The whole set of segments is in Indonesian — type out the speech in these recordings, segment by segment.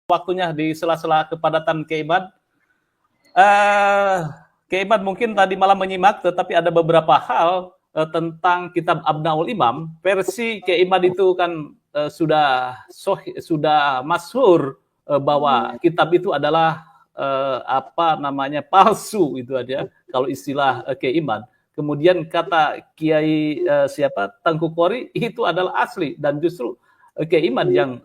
waktunya di sela-sela kepadatan Keiman. Keiman mungkin tadi malam menyimak, tetapi ada beberapa hal tentang kitab Abnaul Imam. Versi Keiman itu kan sudah masyhur bahwa kitab itu adalah palsu itu aja kalau istilah Keiman. Kemudian kata Kiai Tengku Kori itu adalah asli, dan justru Keiman yang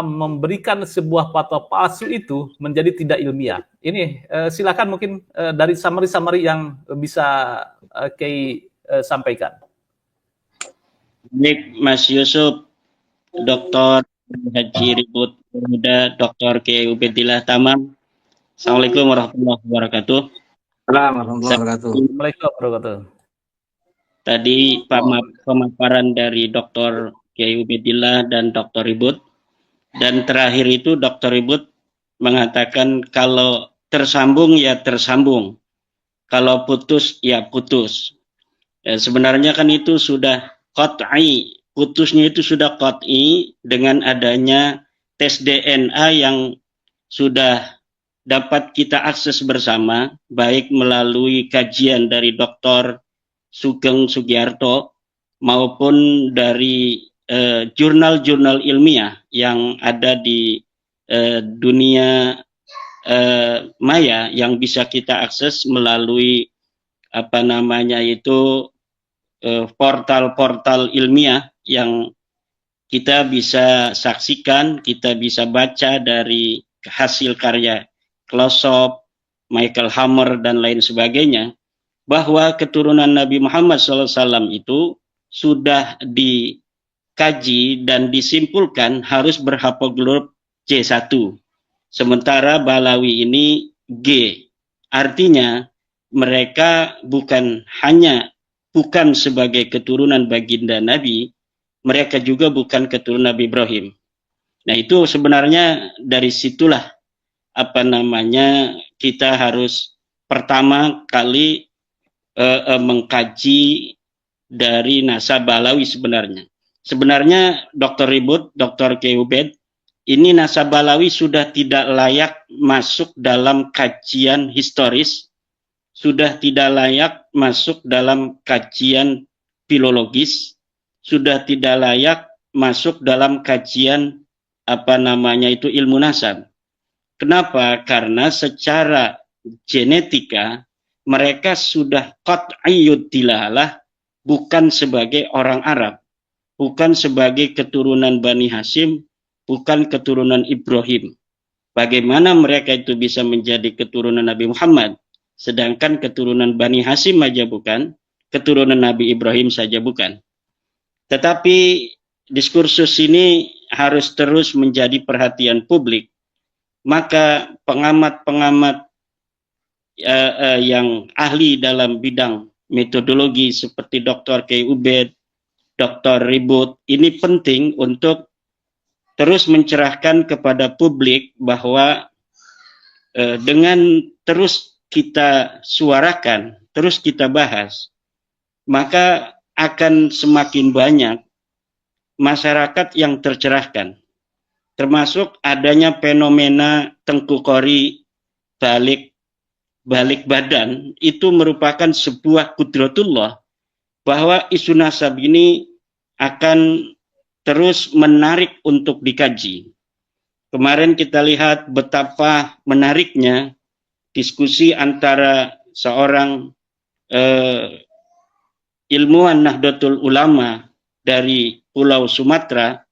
memberikan sebuah fatwa palsu itu menjadi tidak ilmiah. Ini silakan mungkin dari summary yang bisa Kiai sampaikan. Baik, Mas Yusuf, Dr. Haji Ribut Muda, Dr. Kiai Ubedillah Tamam. Assalamualaikum warahmatullahi wabarakatuh. Assalamualaikum warahmatullahi wabarakatuh. Tadi pemaparan dari Dr. Kiai Ubedillah dan Dr. Ribut. Dan terakhir itu Dr. Ribut mengatakan kalau tersambung ya tersambung. Kalau putus ya putus. Ya, sebenarnya kan itu sudah qat'i. Putusnya itu sudah qat'i dengan adanya tes DNA yang sudah dapat kita akses bersama, baik melalui kajian dari Dr. Sugeng Sugiarto maupun dari jurnal-jurnal ilmiah yang ada di dunia maya yang bisa kita akses melalui portal-portal ilmiah yang kita bisa saksikan, kita bisa baca dari hasil karya Closop, Michael Hammer dan lain sebagainya, bahwa keturunan Nabi Muhammad SAW itu sudah dikaji dan disimpulkan harus berhaplogrup C1. Sementara Balawi ini G. Artinya mereka bukan sebagai keturunan baginda Nabi, mereka juga bukan keturunan Nabi Ibrahim. Nah, itu sebenarnya dari situlah kita harus pertama kali mengkaji dari nasab Balawi sebenarnya. Sebenarnya Dr. Ribut, Dr. Kiai Ubed, ini nasab Balawi sudah tidak layak masuk dalam kajian historis, sudah tidak layak masuk dalam kajian filologis, sudah tidak layak masuk dalam kajian ilmu nasab. Kenapa? Karena secara genetika mereka sudah qat'iyyud dilalah, bukan sebagai orang Arab, bukan sebagai keturunan Bani Hashim, bukan keturunan Ibrahim. Bagaimana mereka itu bisa menjadi keturunan Nabi Muhammad, sedangkan keturunan Bani Hashim aja bukan, keturunan Nabi Ibrahim saja bukan. Tetapi diskursus ini harus terus menjadi perhatian publik. Maka pengamat-pengamat yang ahli dalam bidang metodologi seperti Dr. Kiai Ubed, Dr. Ribut, ini penting untuk terus mencerahkan kepada publik bahwa dengan terus kita suarakan, terus kita bahas, maka akan semakin banyak masyarakat yang tercerahkan. Termasuk adanya fenomena Tengku Kori balik badan, itu merupakan sebuah kudratullah bahwa isu nasab ini akan terus menarik untuk dikaji. Kemarin kita lihat betapa menariknya diskusi antara seorang ilmuwan Nahdlatul Ulama dari Pulau Sumatera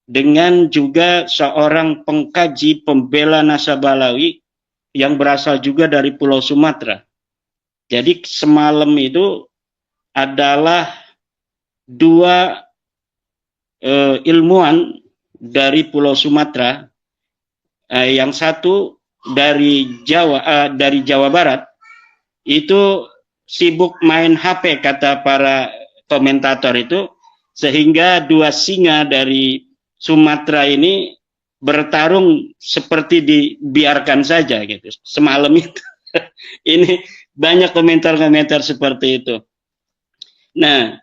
dengan juga seorang pengkaji pembela nasab Balawi yang berasal juga dari Pulau Sumatera. Jadi semalam itu adalah dua ilmuwan dari Pulau Sumatera, yang satu dari Jawa Barat, itu sibuk main HP kata para komentator itu, sehingga dua singa dari Sumatera ini bertarung seperti dibiarkan saja gitu semalam itu. Ini banyak komentar-komentar seperti itu. Nah,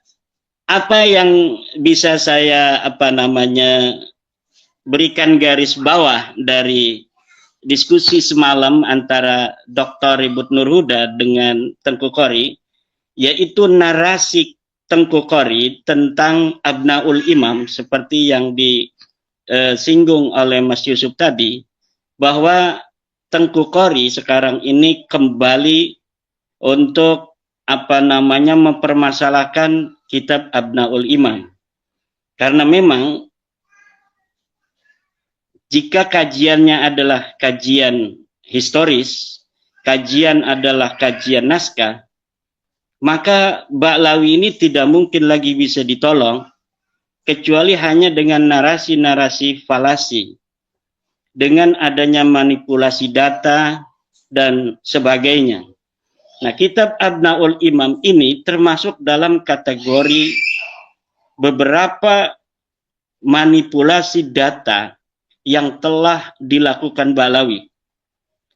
apa yang bisa saya berikan garis bawah dari diskusi semalam antara Dr. Ribut Nurhuda dengan Tengku Qori, yaitu narasi Tengku Qori tentang Abnaul Imam seperti yang disinggung oleh Mas Yusuf tadi, bahwa Tengku Qori sekarang ini kembali untuk mempermasalahkan kitab Abnaul Imam. Karena memang jika kajiannya adalah kajian historis, kajian adalah kajian naskah, maka Ba'lawi ini tidak mungkin lagi bisa ditolong kecuali hanya dengan narasi-narasi falasi, dengan adanya manipulasi data dan sebagainya. Nah, kitab Abnaul Imam ini termasuk dalam kategori beberapa manipulasi data yang telah dilakukan Ba'lawi.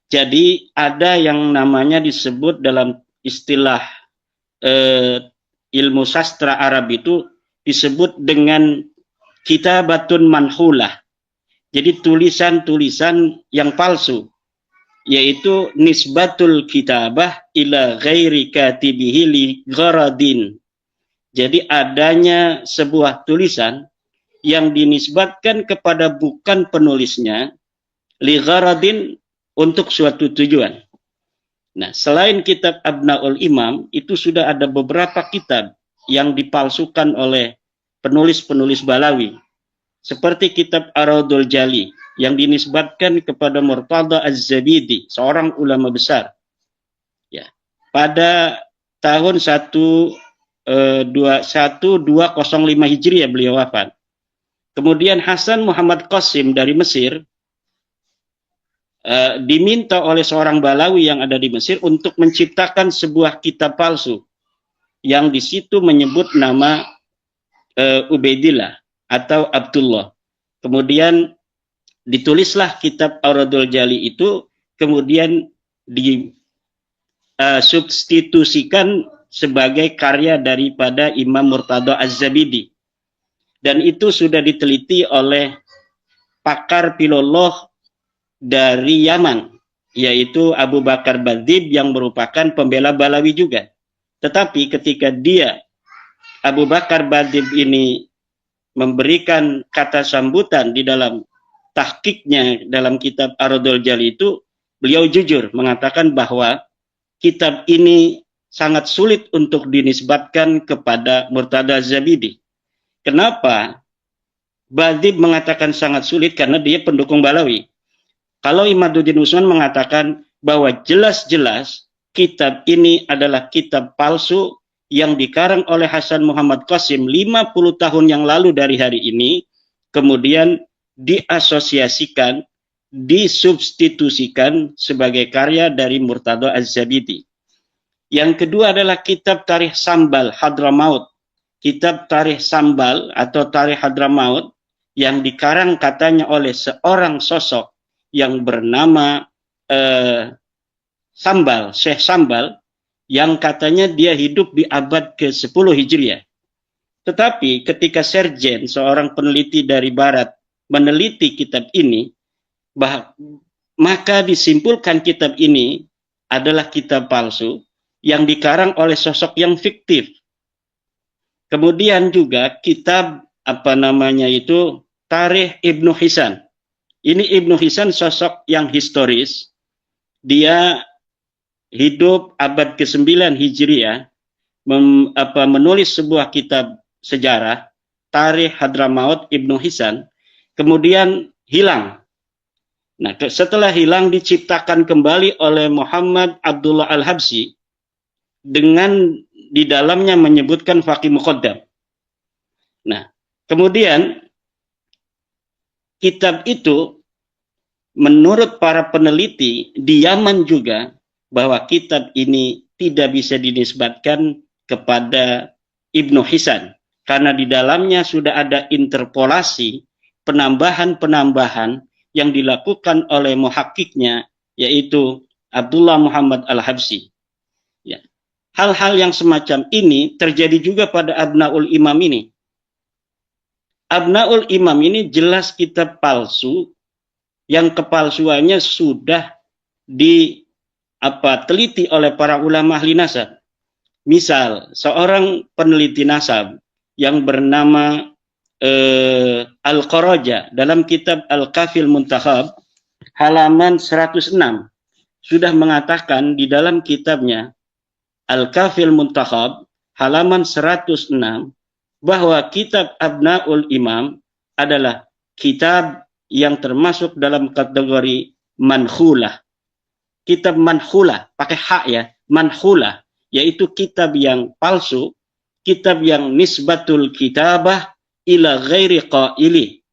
Jadi ada yang namanya disebut dalam istilah ilmu sastra Arab itu disebut dengan kitabatun manhulah. Jadi tulisan-tulisan yang palsu, yaitu nisbatul kitabah ila ghairi katibihi li gharadin. Jadi adanya sebuah tulisan yang dinisbatkan kepada bukan penulisnya li gharadin, untuk suatu tujuan. Nah, selain kitab Abnaul Imam, itu sudah ada beberapa kitab yang dipalsukan oleh penulis-penulis Ba'lawi. Seperti kitab Ar-Raudul Jali yang dinisbatkan kepada Murtada Az-Zabidi, seorang ulama besar. Ya, pada tahun 1205 Hijriah beliau wafat. Kemudian Hasan Muhammad Qasim dari Mesir diminta oleh seorang Ba'lawi yang ada di Mesir untuk menciptakan sebuah kitab palsu yang di situ menyebut nama Ubaidillah atau Abdullah. Kemudian ditulislah kitab Ar-Raudul Jali itu, kemudian disubstitusikan sebagai karya daripada Imam Murtada Az-Zabidi. Dan itu sudah diteliti oleh pakar filolog dari Yaman, yaitu Abu Bakar Badzib yang merupakan pembela Ba'lawi juga. Tetapi ketika Abu Bakar Badzib ini memberikan kata sambutan di dalam tahqiqnya dalam kitab Ar-Raudul Jali itu, beliau jujur mengatakan bahwa kitab ini sangat sulit untuk dinisbatkan kepada Murtada Az-Zabidi. Kenapa? Badzib mengatakan sangat sulit karena dia pendukung Ba'lawi. Kalau Imaduddin Usman mengatakan bahwa jelas-jelas kitab ini adalah kitab palsu yang dikarang oleh Hasan Muhammad Qasim 50 tahun yang lalu dari hari ini, kemudian diasosiasikan, disubstitusikan sebagai karya dari Murtada Az-Zabidi. Yang kedua adalah kitab Tarikh Sambal Hadramaut. Kitab Tarikh Sambal atau Tarikh Hadramaut yang dikarang katanya oleh seorang sosok yang bernama Sambal, Syekh Sambal, yang katanya dia hidup di abad ke-10 Hijriah. Tetapi ketika Serjen, seorang peneliti dari Barat, meneliti kitab ini, maka disimpulkan kitab ini adalah kitab palsu yang dikarang oleh sosok yang fiktif. Kemudian juga kitab Tarikh Ibnu Hisan. Ini Ibnu Hisan sosok yang historis. Dia hidup abad ke-9 Hijriah, menulis sebuah kitab sejarah, Tarikh Hadramaut Ibnu Hisan, kemudian hilang. Nah, setelah hilang diciptakan kembali oleh Muhammad Abdullah Al-Habsyi dengan di dalamnya menyebutkan Faqih Muqaddam. Nah, kemudian kitab itu menurut para peneliti di Yaman juga, bahwa kitab ini tidak bisa dinisbatkan kepada Ibnu Hisan karena di dalamnya sudah ada interpolasi, penambahan-penambahan yang dilakukan oleh muhakkiknya, yaitu Abdullah Muhammad Al-Habsyi. Ya. hal-hal yang semacam ini terjadi juga pada Abnaul Imam ini. Abnaul Imam ini jelas kitab palsu yang kepalsuannya sudah diteliti oleh para ulama ahli nasab. Misal, seorang peneliti nasab yang bernama Al-Qaraja dalam kitab Al-Kafil Muntakhab halaman 106 sudah mengatakan di dalam kitabnya Al-Kafil Muntakhab halaman 106 bahwa kitab Abnaul Imam adalah kitab yang termasuk dalam kategori manhulah. Kitab manhulah, pakai hak ya, manhulah, yaitu kitab yang palsu, kitab yang nisbatul kitabah ila ghairi qaili.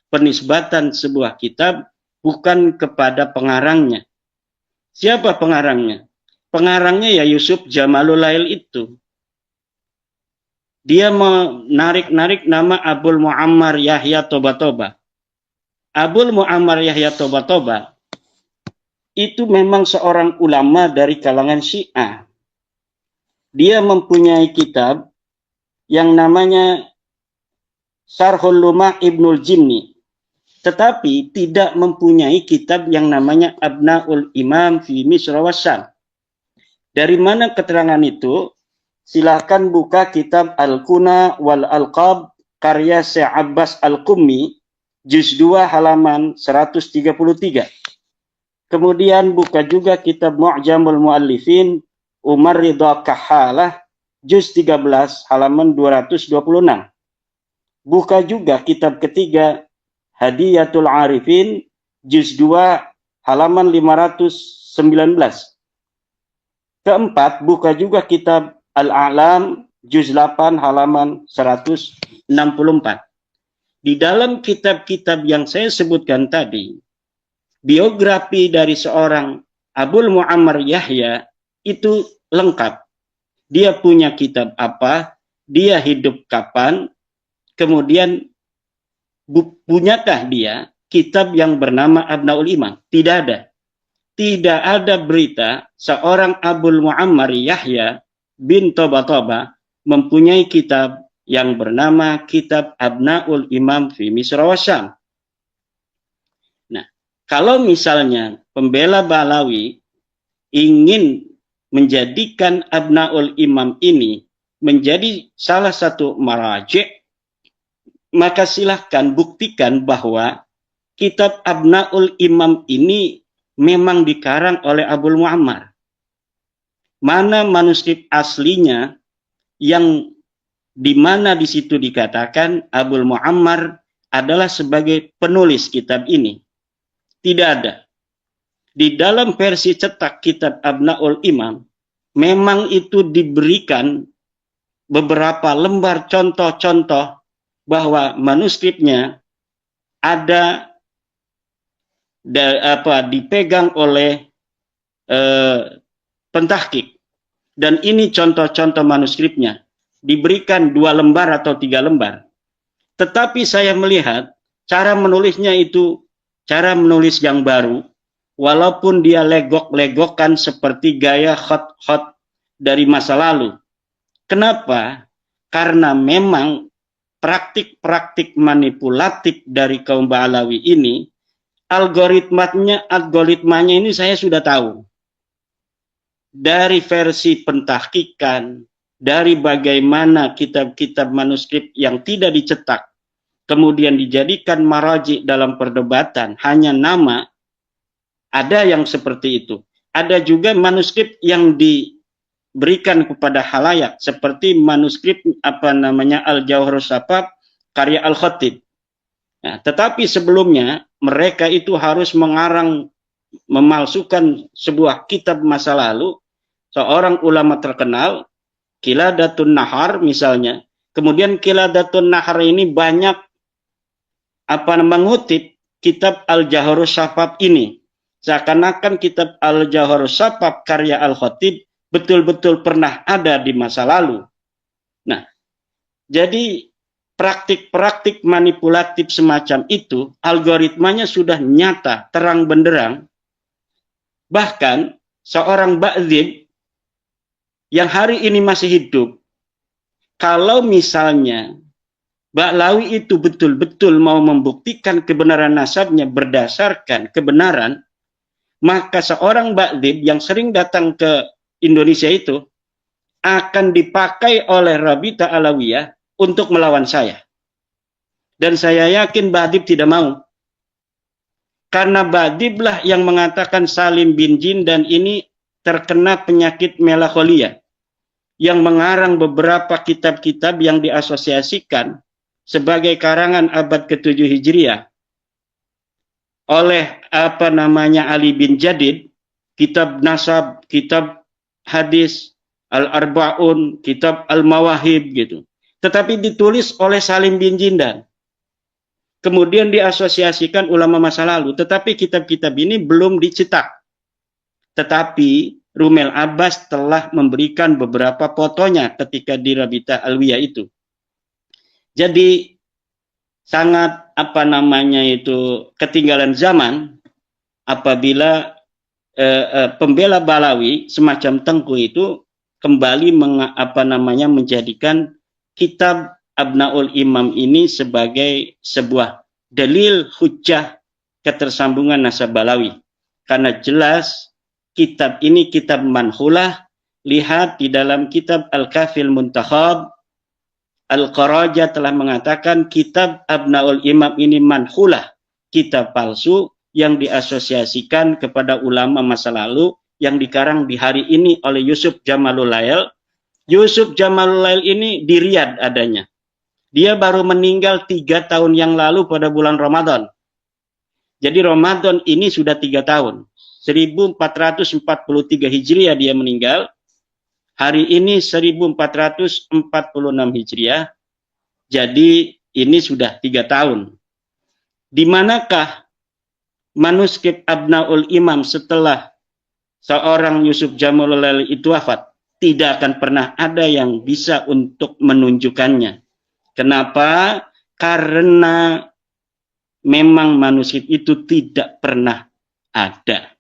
Penisbatan sebuah kitab bukan kepada pengarangnya. Siapa pengarangnya? Pengarangnya ya Yusuf Jamalulail itu. Dia menarik-narik nama Abul Muammar Yahya Toba-Toba. Abul Muammar Yahya Toba-Toba itu memang seorang ulama dari kalangan Syiah. Dia mempunyai kitab yang namanya Syarhul Lumah Ibnul Jinni, tetapi tidak mempunyai kitab yang namanya Abnaul Imam fi Misr wa Syam. Dari mana keterangan itu? Silahkan buka kitab Al-Kuna wal Alqab karya Syekh Abbas Al-Qummi juz 2 halaman 133. Kemudian buka juga kitab Mu'jamul Mu'allifin Umar Ridha Kahalah juz 13 halaman 226. Buka juga kitab ketiga Hadiyatul Arifin juz 2 halaman 519. Keempat, buka juga kitab Al-A'lam juz 8 halaman 164. Di dalam kitab-kitab yang saya sebutkan tadi, biografi dari seorang Abul Muammar Yahya itu lengkap. Dia punya kitab apa, dia hidup kapan, kemudian punyakah dia kitab yang bernama Abnaul Imam? Tidak ada. Tidak ada berita seorang Abul Muammar Yahya bin Toba-Toba mempunyai kitab yang bernama Kitab Abnaul Imam fi Misr wa Syam. Nah, kalau misalnya pembela Ba'alawi ingin menjadikan Abnaul Imam ini menjadi salah satu maraji', maka silahkan buktikan bahwa kitab Abnaul Imam ini memang dikarang oleh Abul Muammar. Mana manuskrip aslinya yang di mana di situ dikatakan Abul Muammar adalah sebagai penulis kitab ini? Tidak ada. Di dalam versi cetak kitab Abnaul Imam, memang itu diberikan beberapa lembar contoh-contoh bahwa manuskripnya ada dipegang oleh pentahkik, dan ini contoh-contoh manuskripnya diberikan 2 lembar atau 3 lembar. Tetapi saya melihat cara menulisnya itu cara menulis yang baru, walaupun dia legok-legokan seperti gaya khot-khot dari masa lalu. Kenapa? Karena memang praktik-praktik manipulatif dari kaum Ba'alawi ini, algoritmanya ini saya sudah tahu. Dari versi pentahkikan, dari bagaimana kitab-kitab manuskrip yang tidak dicetak, kemudian dijadikan maraji dalam perdebatan, hanya nama, ada yang seperti itu. Ada juga manuskrip yang diberikan kepada halayak, seperti manuskrip Al-Jawharus Safaf karya Al-Khatib. Nah, tetapi sebelumnya mereka itu harus memalsukan sebuah kitab masa lalu, seorang ulama terkenal, Qiladatun Nahar misalnya. Kemudian Qiladatun Nahar ini banyak mengutip kitab Al-Jawharus Safaf ini. Seakan-akan kitab Al-Jawharus Safaf karya Al-Khatib betul-betul pernah ada di masa lalu. Nah, jadi praktik-praktik manipulatif semacam itu, algoritmanya sudah nyata, terang benderang. Bahkan seorang Ba'dzib yang hari ini masih hidup, kalau misalnya Ba'lawi itu betul-betul mau membuktikan kebenaran nasabnya berdasarkan kebenaran, maka seorang Ba'dib yang sering datang ke Indonesia itu akan dipakai oleh Rabita Alawiyah untuk melawan saya. Dan saya yakin Ba'dib tidak mau. Karena Ba'dib lah yang mengatakan Salim bin Jin dan ini terkena penyakit melankolia, yang mengarang beberapa kitab-kitab yang diasosiasikan sebagai karangan abad ke-7 Hijriah oleh Ali bin Jadid, kitab Nasab, kitab Hadis, Al-Arba'un, kitab Al-Mawahib gitu. Tetapi ditulis oleh Salim bin Jindan. Kemudian diasosiasikan ulama masa lalu, tetapi kitab-kitab ini belum dicetak. Tetapi Rumel Abbas telah memberikan beberapa fotonya ketika di Rabita Alwiyah itu. Jadi sangat ketinggalan zaman apabila pembela Balawi semacam Tengku itu kembali menjadikan kitab Abnaul Imam ini sebagai sebuah dalil hujjah ketersambungan nasab Balawi. Karena jelas kitab ini kitab manhulah. Lihat di dalam kitab Al-Kafil Muntakhab, Al-Qaraja telah mengatakan kitab Abnaul Imam ini manhulah, kitab palsu yang diasosiasikan kepada ulama masa lalu yang dikarang di hari ini oleh Yusuf Jamalul Lail. Yusuf Jamalul Lail ini di Riyadh adanya. Dia baru meninggal 3 tahun yang lalu pada bulan Ramadan. Jadi Ramadan ini sudah 3 tahun. 1443 Hijriah dia meninggal. Hari ini 1446 Hijriah. Jadi ini sudah 3 tahun. Di manakah manuskrip Abnaul Imam setelah seorang Yusuf Jamalul Lail itu wafat? Tidak akan pernah ada yang bisa untuk menunjukkannya. Kenapa? Karena memang manuskrip itu tidak pernah ada.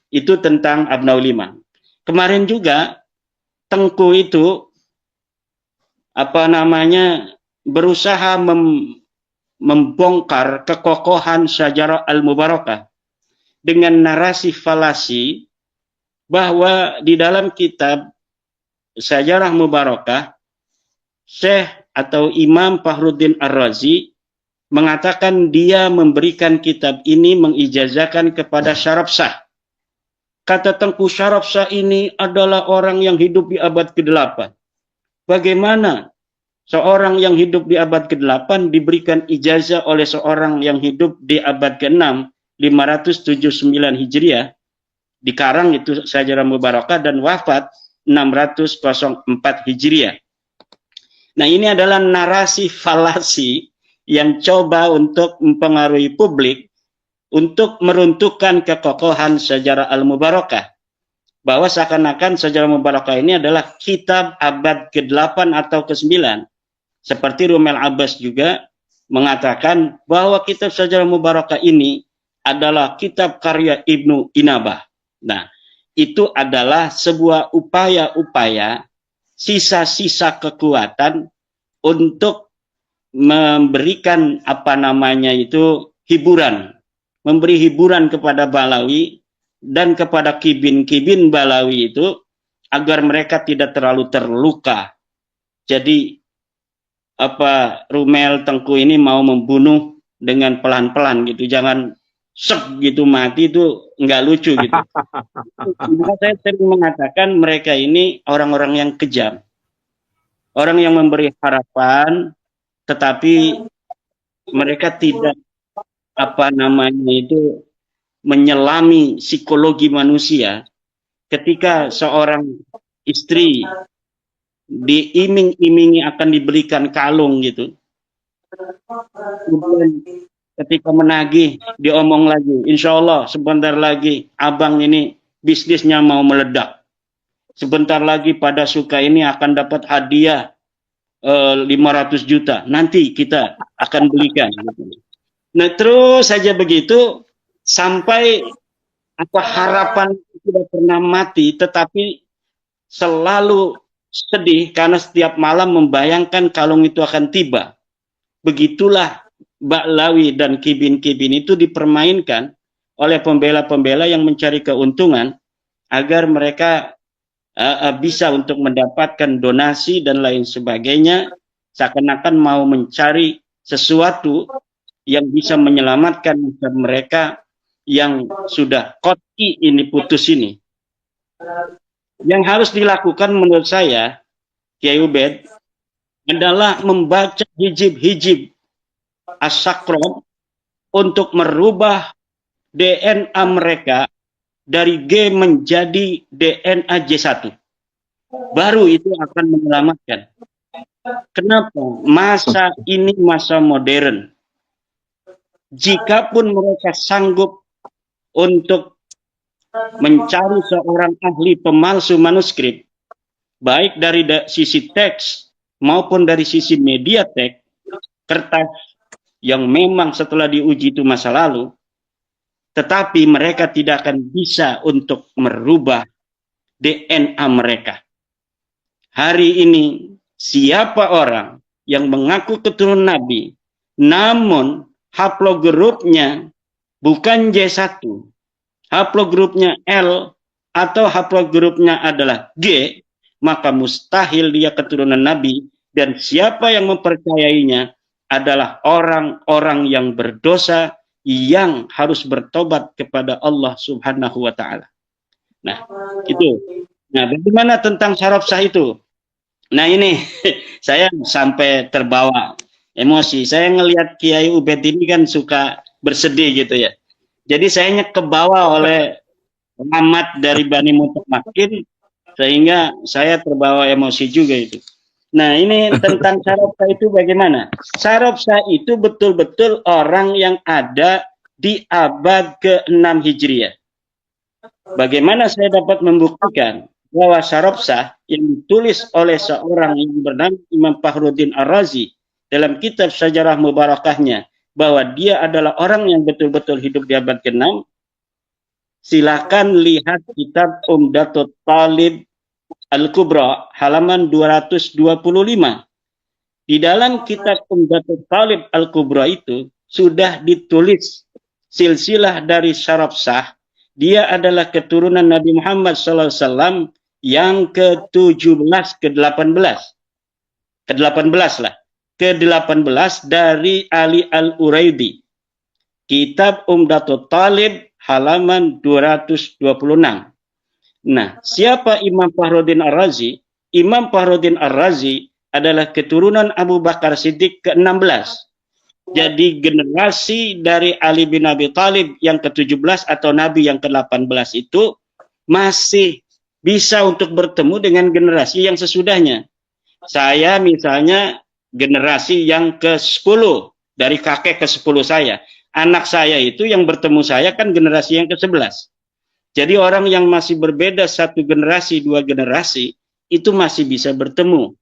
Itu tentang Abnaul Imam. Kemarin juga Tengku itu berusaha membongkar kekokohan Syajarah Al-Mubarakah dengan narasi falasi bahwa di dalam kitab Syajarah Mubarakah Syekh atau Imam Fakhruddin Ar-Razi mengatakan dia memberikan kitab ini mengijazahkan kepada Syarabsah. Kata Tengku, Syarabsah ini adalah orang yang hidup di abad ke-8. Bagaimana seorang yang hidup di abad ke-8 diberikan ijazah oleh seorang yang hidup di abad ke-6, 579 Hijriah, dikarang itu Syajarah Mubarakah dan wafat 604 Hijriah. Nah, ini adalah narasi falasi yang coba untuk mempengaruhi publik untuk meruntuhkan kekokohan Syajarah Al-Mubarakah. Bahwa seakan-akan Syajarah Mubarakah ini adalah kitab abad ke-8 atau ke-9. Seperti Rumel Abbas juga mengatakan bahwa kitab Syajarah Mubarakah ini adalah kitab karya Ibnu Inabah. Nah, itu adalah sebuah upaya-upaya sisa-sisa kekuatan untuk memberikan hiburan, memberi hiburan kepada Balawi dan kepada kibin-kibin Balawi itu agar mereka tidak terlalu terluka. Jadi Rumel Tengku ini mau membunuh dengan pelan-pelan gitu, jangan sek gitu mati, itu nggak lucu gitu. Maka saya sering mengatakan mereka ini orang-orang yang kejam, orang yang memberi harapan, tetapi mereka tidak menyelami psikologi manusia. Ketika seorang istri diiming-imingi akan diberikan kalung gitu, kemudian ketika menagih diomong lagi, insya Allah sebentar lagi abang ini bisnisnya mau meledak, sebentar lagi pada suka ini akan dapat hadiah 500 juta, nanti kita akan belikan gitu. Nah, terus saja begitu sampai harapan tidak pernah mati, tetapi selalu sedih karena setiap malam membayangkan kalung itu akan tiba. Begitulah Ba'lawi dan Kibin-Kibin itu dipermainkan oleh pembela-pembela yang mencari keuntungan agar mereka bisa untuk mendapatkan donasi dan lain sebagainya, seakan-akan mau mencari sesuatu yang bisa menyelamatkan mereka yang sudah koti ini, putus ini. Yang harus dilakukan menurut saya, Kiai Ubed, adalah membaca hijib-hijib as-sakron untuk merubah DNA mereka dari G menjadi DNA J1. Baru itu akan menyelamatkan. Kenapa? Masa ini masa modern. Jikapun mereka sanggup untuk mencari seorang ahli pemalsu manuskrip, baik dari sisi teks maupun dari sisi media teks, kertas yang memang setelah diuji itu masa lalu, tetapi mereka tidak akan bisa untuk merubah DNA mereka. Hari ini, siapa orang yang mengaku keturunan Nabi, namun haplogrupnya bukan J1, haplogrupnya L, atau haplogrupnya adalah G, maka mustahil dia keturunan Nabi, dan siapa yang mempercayainya adalah orang-orang yang berdosa yang harus bertobat kepada Allah Subhanahu wa Ta'ala. Nah, itu. Nah, bagaimana tentang syaraf sah itu? Nah, ini saya sampai terbawa emosi. Saya ngelihat Kiai Ubed ini kan suka bersedih gitu ya. Jadi saya kebawa oleh amat dari Bani Mutamakin, sehingga saya terbawa emosi juga itu. Nah, ini tentang syaraf sah itu bagaimana? Syaraf sah itu betul-betul orang yang ada di abad ke-6 Hijriah. Bagaimana saya dapat membuktikan bahwa syaraf sah yang ditulis oleh seorang yang bernama Imam Fakhruddin Ar-Razi dalam kitab Syajarah Mubarakahnya, bahwa dia adalah orang yang betul-betul hidup di abad ke-6, silakan lihat kitab Umdatul Talib Al-Kubra halaman 225. Di dalam kitab Umdatul Talib Al-Kubra itu sudah ditulis silsilah dari syaraf sah. Dia adalah keturunan Nabi Muhammad SAW yang ke-17, ke-18. Ke-18 lah. Ke-18 dari Ali Al-Uraidi. Kitab Umdatul Talib halaman 226. Nah, siapa Imam Fakhruddin Ar-Razi? Imam Fakhruddin Ar-Razi adalah keturunan Abu Bakar Siddiq ke-16. Jadi generasi dari Ali bin Abi Thalib yang ke-17 atau Nabi yang ke-18 itu masih bisa untuk bertemu dengan generasi yang sesudahnya. Saya misalnya generasi yang ke-10, dari kakek ke-10 saya. Anak saya itu yang bertemu saya kan generasi yang ke-11. Jadi orang yang masih berbeda satu generasi, dua generasi, itu masih bisa bertemu.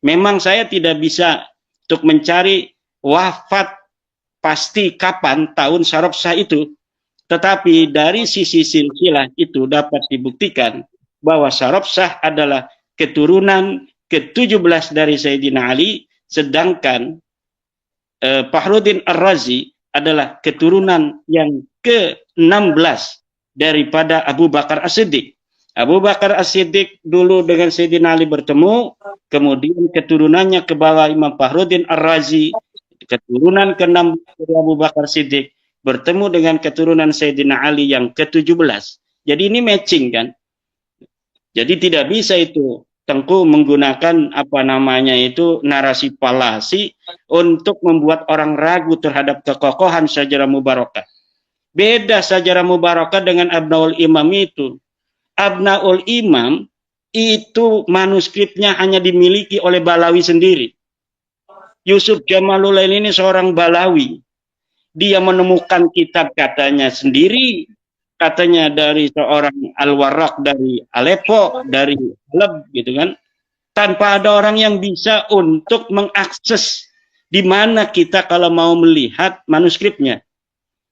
Memang saya tidak bisa untuk mencari wafat pasti kapan tahun syaraf sah itu. Tetapi dari sisi silsilah itu dapat dibuktikan bahwa syaraf sah adalah keturunan ke-17 dari Sayyidina Ali, sedangkan Fakhruddin Ar-Razi adalah keturunan yang ke-16 daripada Abu Bakar As-Siddiq. Abu Bakar As-Siddiq dulu dengan Sayyidina Ali bertemu, kemudian keturunannya ke bawah Imam Fakhruddin Ar-Razi, keturunan ke-6 dari Abu Bakar Siddiq bertemu dengan keturunan Sayyidina Ali yang ke-17. Jadi ini matching kan? Jadi tidak bisa itu Tengku menggunakan narasi palasi untuk membuat orang ragu terhadap kekokohan Syajarah Mubarakah. Beda Syajarah Mubarakah dengan Abnaul Imam itu. Abnaul Imam itu manuskripnya hanya dimiliki oleh Balawi sendiri. Yusuf Jamalulail ini seorang Balawi. Dia menemukan kitab katanya sendiri, katanya dari seorang Al-Warraq dari Aleppo, dari Halab gitu kan. Tanpa ada orang yang bisa untuk mengakses di mana kita kalau mau melihat manuskripnya.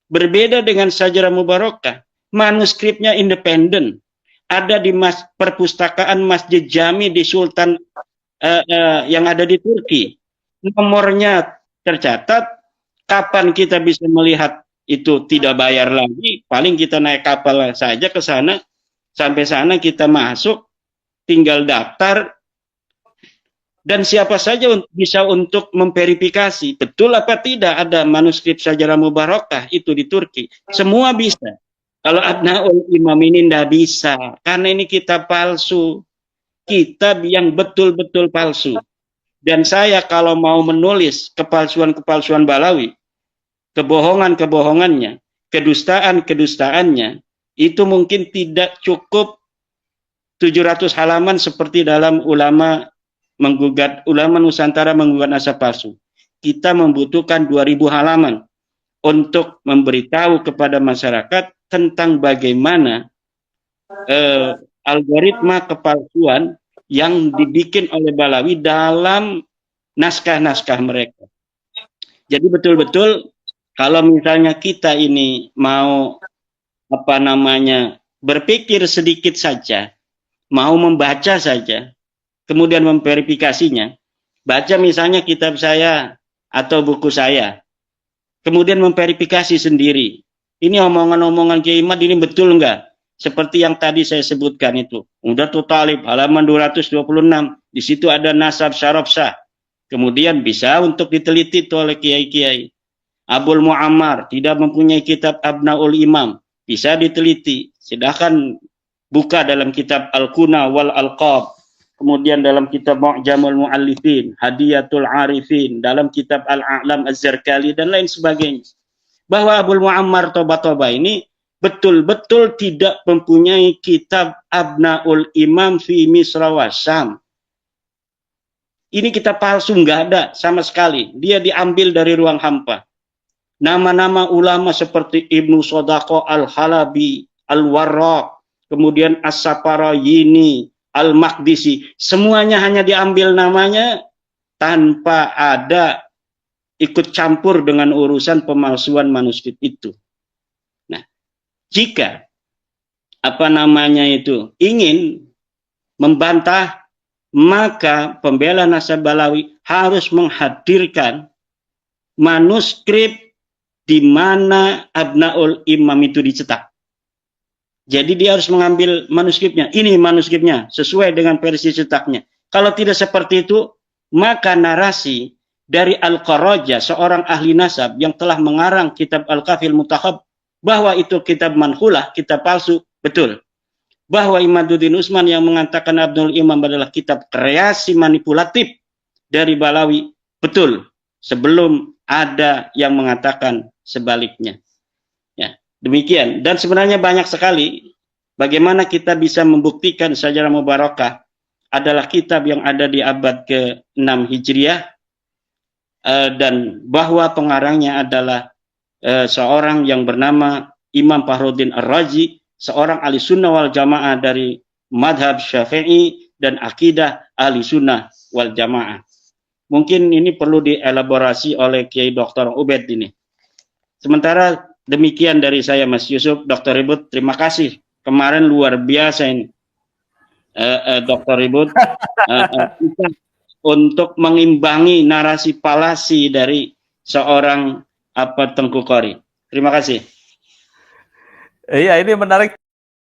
Berbeda dengan Syajarah Mubarakah, manuskripnya independen. ada di perpustakaan Masjid Jami di Sultan yang ada di Turki. Nomornya tercatat. Kapan kita bisa melihat itu tidak bayar lagi? Paling kita naik kapal saja ke sana. Sampai sana kita masuk, tinggal daftar, dan siapa saja bisa untuk memverifikasi betul apa tidak ada manuskrip Sajarah Mubarakah itu di Turki. Semua bisa. Kalau Abnaul Imam ini tidak bisa, karena ini kitab palsu, kitab yang betul-betul palsu. Dan saya kalau mau menulis kepalsuan-kepalsuan Balawi, kebohongan-kebohongannya, kedustaan-kedustaannya, itu mungkin tidak cukup 700 halaman seperti dalam ulama Nusantara menggugat nasab palsu. Kita membutuhkan 2000 halaman untuk memberitahu kepada masyarakat tentang bagaimana algoritma kepalsuan yang dibikin oleh Balawi dalam naskah-naskah mereka. Jadi betul-betul kalau misalnya kita ini mau berpikir sedikit saja, mau membaca saja, kemudian memverifikasinya, baca misalnya kitab saya atau buku saya, kemudian memverifikasi sendiri. Ini omongan-omongan Kiai Imad ini betul enggak? Seperti yang tadi saya sebutkan itu. Umdatul Talib halaman 226, di situ ada nasab syaraf sah. Kemudian bisa untuk diteliti oleh kiai-kiai. Abul Muammar tidak mempunyai kitab Abnaul Imam, bisa diteliti. Silahkan buka dalam kitab Al-Kuna wal Alqab, kemudian dalam kitab Mu'jamul Mu'allifin, Hadiyatul Arifin, dalam kitab Al-A'lam Az-Zarkali, dan lain sebagainya. Bahwa Abul Muammar Toba-Toba ini betul-betul tidak mempunyai kitab Abnaul Imam fi Misra wa Syam. Ini kitab palsu, nggak ada sama sekali. Dia diambil dari ruang hampa. Nama-nama ulama seperti Ibnu Sodaqo Al-Halabi, Al-Warraq, kemudian As-Saparayini, Al-Maqdisi, semuanya hanya diambil namanya tanpa ada ikut campur dengan urusan pemalsuan manuskrip itu. Nah, jika ingin membantah, maka pembela nasab Balawi harus menghadirkan manuskrip di mana Abnaul Imam itu dicetak. Jadi dia harus mengambil manuskripnya. Ini manuskripnya sesuai dengan versi cetaknya. Kalau tidak seperti itu, maka narasi dari Al-Qaraja, seorang ahli nasab yang telah mengarang kitab Al-Kafil Mutakhab, bahwa itu kitab manhulah, kitab palsu, betul. Bahwa Imaduddin Utsman yang mengatakan Abdul Imam adalah kitab kreasi manipulatif dari Balawi, betul. Sebelum ada yang mengatakan sebaliknya. Ya, demikian. Dan sebenarnya banyak sekali bagaimana kita bisa membuktikan Sajarah Mubarakah adalah kitab yang ada di abad ke-6 Hijriah, dan bahwa pengarangnya adalah seorang yang bernama Imam Fakhruddin Ar-Razi, seorang ahli sunnah wal jamaah dari madhab Syafi'i dan akidah ahli sunnah wal jamaah. Mungkin ini perlu dielaborasi oleh Kiai Dr. Ubed ini. Sementara demikian dari saya, Mas Yusuf. Dr. Ribut, terima kasih. Kemarin luar biasa ini, Dr. Ribut, untuk mengimbangi narasi palasi dari seorang Tengku Qori. Terima kasih. Iya, ini menarik.